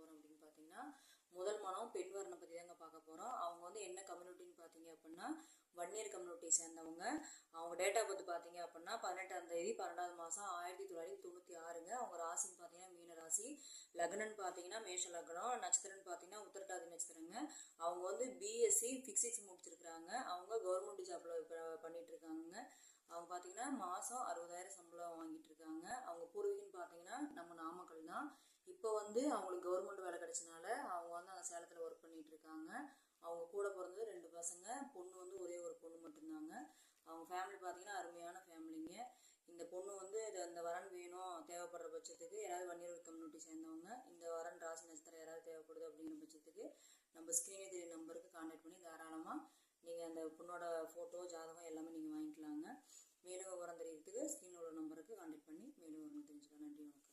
போகிறோம் அப்படின்னு பார்த்தீங்கன்னா, முதல் மனம் பெண் வர்ணம் பற்றி தாங்க பார்க்க போகிறோம். அவங்க வந்து என்ன கம்யூனிட்டின்னு பார்த்தீங்க அப்படின்னா, வன்னியர் கம்யூனிட்டி சேர்ந்தவங்க. அவங்க டேட் ஆஃப் பர்த் பார்த்தீங்க அப்படின்னா 18ஆம் தேதி 12வது மாதம் 1996ங்க. அவங்க ராசின்னு பார்த்தீங்கன்னா மீன ராசி, லக்னன்னு பார்த்தீங்கன்னா மேஷ லக்னம், நட்சத்திரம்னு பார்த்தீங்கன்னா உத்திரட்டாதி நட்சத்திரங்க. அவங்க வந்து பிஎஸ்சி ஃபிசிக்ஸ் முடிச்சிருக்கிறாங்க. அவங்க கவர்மெண்ட் ஜாப்ல பண்ணிட்டு இருக்காங்க. அவங்க பார்த்தீங்கன்னா மாதம் 60,000 சம்பளம் வாங்கிட்டு இருக்காங்க. அவங்க பூர்வீகம்னு பார்த்தீங்கன்னா நம்ம நாமக்கல் தான். இப்போ வந்து அவங்களுக்கு கவர்மெண்ட் வேலை கிடைச்சனால அவங்க வந்து அந்த சேலத்தில் ஒர்க் பண்ணிட்டு இருக்காங்க. அவங்க கூட பிறந்தது 2 பசங்க, பொண்ணு வந்து ஒரே ஒரு பொண்ணு மட்டும்தாங்க. அவங்க ஃபேமிலி பார்த்தீங்கன்னா அருமையான ஃபேமிலிங்க. இந்த பொண்ணு வந்து இந்த வரன் வேணும் தேவைப்படுற பட்சத்துக்கு, யாராவது வன்னியர் கம்யூனிட்டி சேர்ந்தவங்க இந்த வரன் ராசி நட்சத்திரம் யாராவது தேவைப்படுது அப்படிங்கிற பட்சத்துக்கு நம்ம ஸ்க்ரீனே தெரிய நம்பருக்கு கான்டாக்ட் பண்ணி தாராளமாக நீங்கள் அந்த பொண்ணோட ஃபோட்டோ ஜாதகம் எல்லாமே நீங்கள் வாங்கிக்கலாங்க. மேலும் விவரம் தெரியறதுக்கு ஸ்க்ரீனில் உள்ள நம்பருக்கு கான்டாக்ட் பண்ணி மேலும் விவரம் தெரிஞ்சுக்கலாம். நன்றி, வணக்கம்.